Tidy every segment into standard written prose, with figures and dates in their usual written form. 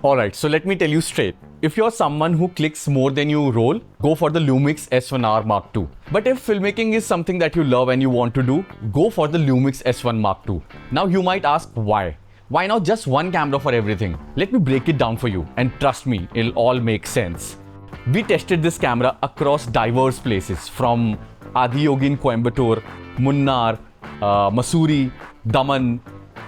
Alright, so let me tell you straight. If you're someone who clicks more than you roll, go for the Lumix S1R Mark II. But if filmmaking is something that you love and you want to do, go for the Lumix S1 Mark II. Now you might ask why? Why not just one camera for everything? Let me break it down for you, and trust me, it'll all make sense. We tested this camera across diverse places from Adiyogi in Coimbatore, Munnar, Mussoorie, Daman,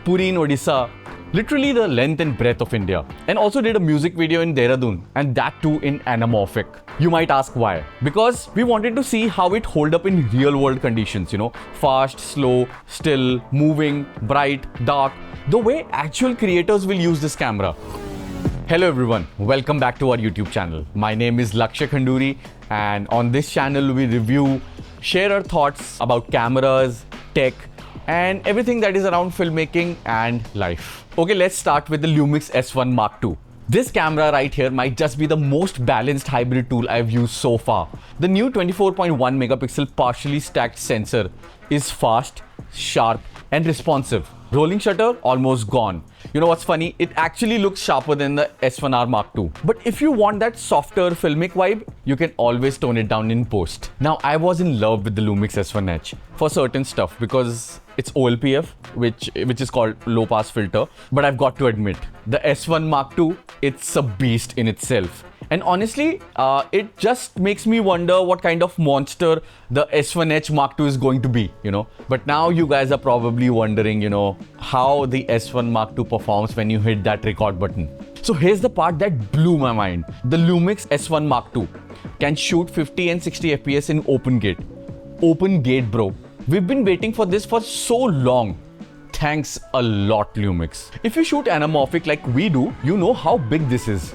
Puri in Odisha, literally the length and breadth of India, and also did a music video in Dehradun, and that too in anamorphic. You might ask why? Because we wanted to see how it hold up in real world conditions, fast, slow, still, moving, bright, dark, the way actual creators will use this camera. Hello everyone, welcome back to our YouTube channel. My name is Lakshya Khanduri, and on this channel we review, share our thoughts about cameras, tech, and everything that is around filmmaking and life. Okay, let's start with the Lumix S1 Mark II. This camera right here might just be the most balanced hybrid tool I've used so far. The new 24.1 megapixel partially stacked sensor is fast, sharp, and responsive. Rolling shutter almost gone. You know what's funny? It actually looks sharper than the S1R Mark II. But if you want that softer filmic vibe, you can always tone it down in post. Now, I was in love with the Lumix S1H for certain stuff because it's OLPF, which is called low pass filter. But I've got to admit, the S1 Mark II, it's a beast in itself. And honestly, it just makes me wonder what kind of monster the S1H Mark II is going to be, But now you guys are probably wondering, how the S1 Mark II performs when you hit that record button. So here's the part that blew my mind. The Lumix S1 Mark II can shoot 50 and 60 FPS in open gate. Open gate, bro. We've been waiting for this for so long. Thanks a lot, Lumix. If you shoot anamorphic like we do, you know how big this is.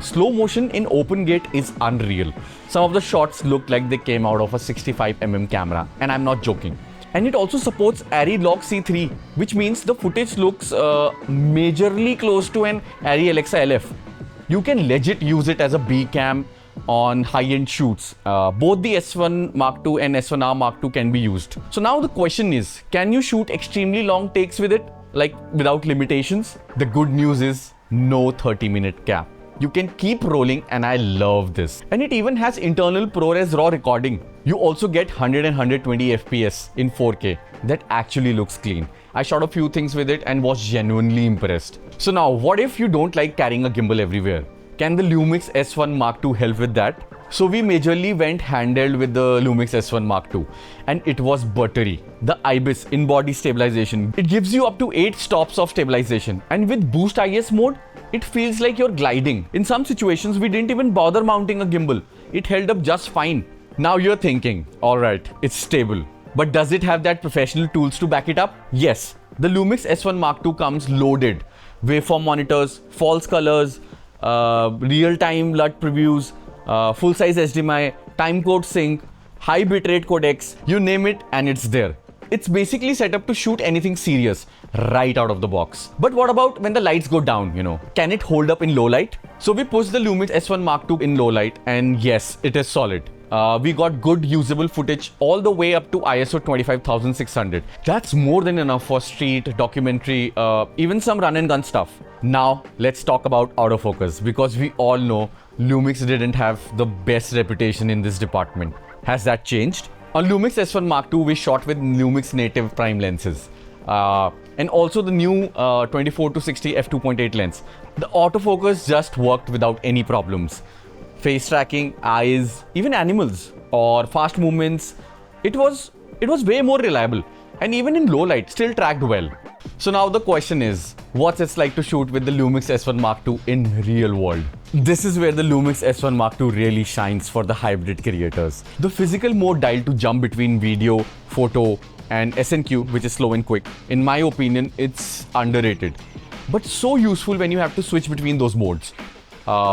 Slow motion in open gate is unreal. Some of the shots look like they came out of a 65mm camera, and I'm not joking. And it also supports ARRI Log C3, which means the footage looks majorly close to an ARRI Alexa LF. You can legit use it as a B cam on high-end shoots. Both the S1 Mark II and S1R Mark II can be used. So now the question is, can you shoot extremely long takes with it, like without limitations? The good news is no 30-minute cap. You can keep rolling, and I love this. And it even has internal ProRes RAW recording. You also get 100 and 120 FPS in 4K. That actually looks clean. I shot a few things with it and was genuinely impressed. So now, what if you don't like carrying a gimbal everywhere? Can the Lumix S1 Mark II help with that? So we majorly went handheld with the Lumix S1 Mark II, and it was buttery. The IBIS, in-body stabilization, it gives you up to 8 stops of stabilization, and with Boost I.S mode, it feels like you're gliding. In some situations, we didn't even bother mounting a gimbal. It held up just fine. Now you're thinking, alright, it's stable. But does it have that professional tools to back it up? Yes. The Lumix S1 Mark II comes loaded. Waveform monitors, false colors, real-time LUT previews, full-size HDMI, timecode sync, high bitrate codecs, you name it and it's there. It's basically set up to shoot anything serious right out of the box. But what about when the lights go down, Can it hold up in low light? So we pushed the Lumix S1 Mark II in low light, and yes, it is solid. We got good usable footage all the way up to ISO 25600. That's more than enough for street, documentary, even some run and gun stuff. Now, let's talk about autofocus, because we all know Lumix didn't have the best reputation in this department. Has that changed? On Lumix S1 Mark II, we shot with Lumix native prime lenses. And also the new 24-60 f2.8 lens. The autofocus just worked without any problems. Face tracking, eyes, even animals or fast movements, it was way more reliable, and even in low light still tracked well. So now the question is, what's it like to shoot with the Lumix S1 Mark II in real world? This is where the Lumix S1 Mark II really shines for the hybrid creators. The physical mode dial to jump between video, photo, and SNQ, which is slow and quick, in my opinion, it's underrated. But so useful when you have to switch between those modes.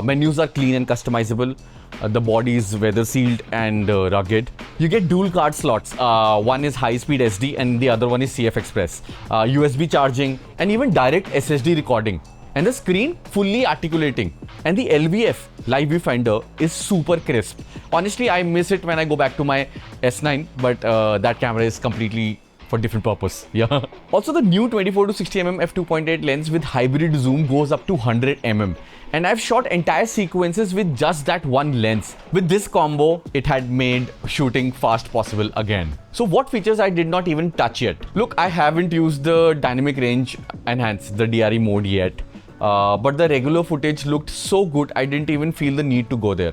Menus are clean and customizable. The body is weather sealed and rugged. You get dual card slots. One is high-speed SD and the other one is CF Express. USB charging and even direct SSD recording. And the screen fully articulating. And the LVF, Live Viewfinder, is super crisp. Honestly, I miss it when I go back to my S9, but that camera is completely for different purpose. Yeah. Also, the new 24-60mm f2.8 lens with hybrid zoom goes up to 100mm, And I've shot entire sequences with just that one lens. With this combo, it had made shooting fast possible again. So what features I did not even touch yet? Look, I haven't used the dynamic range enhance, the DRE mode yet. But the regular footage looked so good, I didn't even feel the need to go there.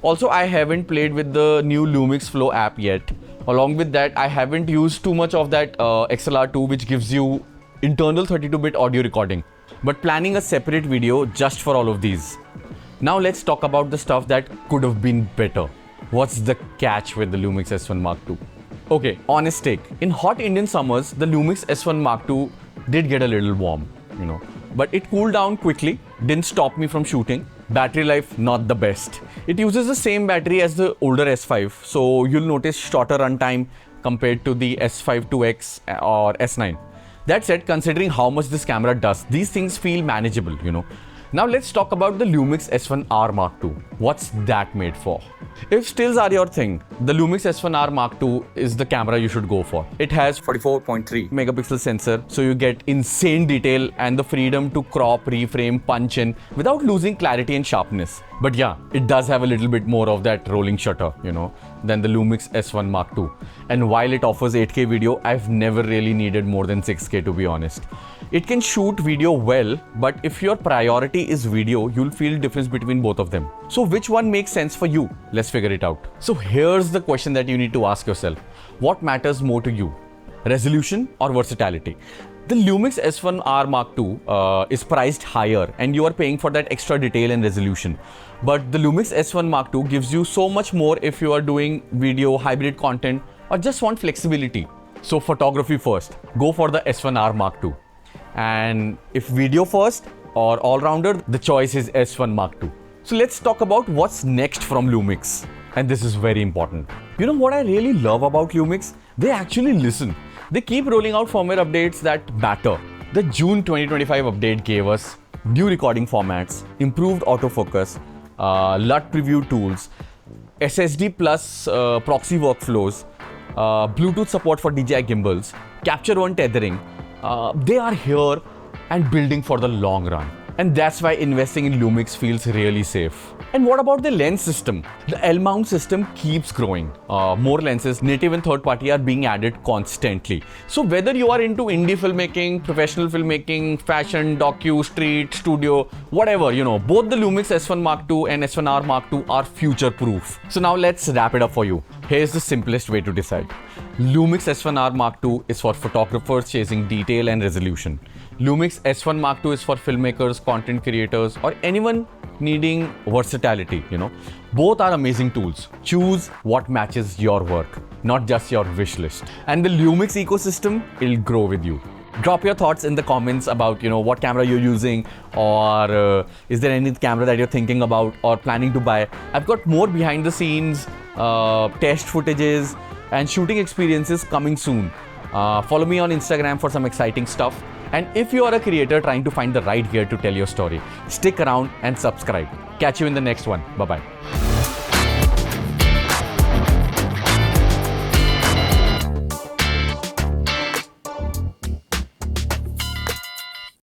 Also, I haven't played with the new Lumix Flow app yet. Along with that, I haven't used too much of that XLR2, which gives you internal 32-bit audio recording. But planning a separate video just for all of these. Now let's talk about the stuff that could have been better. What's the catch with the Lumix S1 Mark II? Okay, honest take. In hot Indian summers, the Lumix S1 Mark II did get a little warm, but it cooled down quickly, didn't stop me from shooting. Battery life, not the best. It uses the same battery as the older S5, so you'll notice shorter runtime compared to the S5 2X or S9. That said, considering how much this camera does, these things feel manageable, Now let's talk about the Lumix S1R Mark II. What's that made for? If stills are your thing, the Lumix S1R Mark II is the camera you should go for. It has 44.3 megapixel sensor, so you get insane detail and the freedom to crop, reframe, punch in without losing clarity and sharpness. But yeah, it does have a little bit more of that rolling shutter, than the Lumix S1 Mark II. And while it offers 8K video, I've never really needed more than 6K to be honest. It can shoot video well, but if your priority is video, you'll feel difference between both of them. So which one makes sense for you? Let's figure it out. So here's the question that you need to ask yourself. What matters more to you? Resolution or versatility? The Lumix S1R Mark II is priced higher and you are paying for that extra detail and resolution. But the Lumix S1 Mark II gives you so much more if you are doing video, hybrid content, or just want flexibility. So photography first, go for the S1R Mark II. And if video first or all-rounder, the choice is S1 Mark II. So let's talk about what's next from Lumix. And this is very important. You know what I really love about Lumix? They actually listen. They keep rolling out firmware updates that matter. The June 2025 update gave us new recording formats, improved autofocus, LUT preview tools, SSD plus proxy workflows, Bluetooth support for DJI gimbals, Capture One tethering. They are here and building for the long run. And that's why investing in Lumix feels really safe. And what about the lens system? The L-mount system keeps growing. More lenses, native and third-party, are being added constantly. So whether you are into indie filmmaking, professional filmmaking, fashion, docu, street, studio, whatever, both the Lumix S1 Mark II and S1R Mark II are future-proof. So now let's wrap it up for you. Here's the simplest way to decide. Lumix S1R Mark II is for photographers chasing detail and resolution. Lumix S1 Mark II is for filmmakers, content creators, or anyone needing versatility, Both are amazing tools. Choose what matches your work, not just your wish list. And the Lumix ecosystem will grow with you. Drop your thoughts in the comments about, what camera you're using, or is there any camera that you're thinking about or planning to buy. I've got more behind the scenes, test footages, and shooting experiences coming soon. Follow me on Instagram for some exciting stuff. And if you are a creator trying to find the right gear to tell your story, stick around and subscribe. Catch you in the next one. Bye-bye.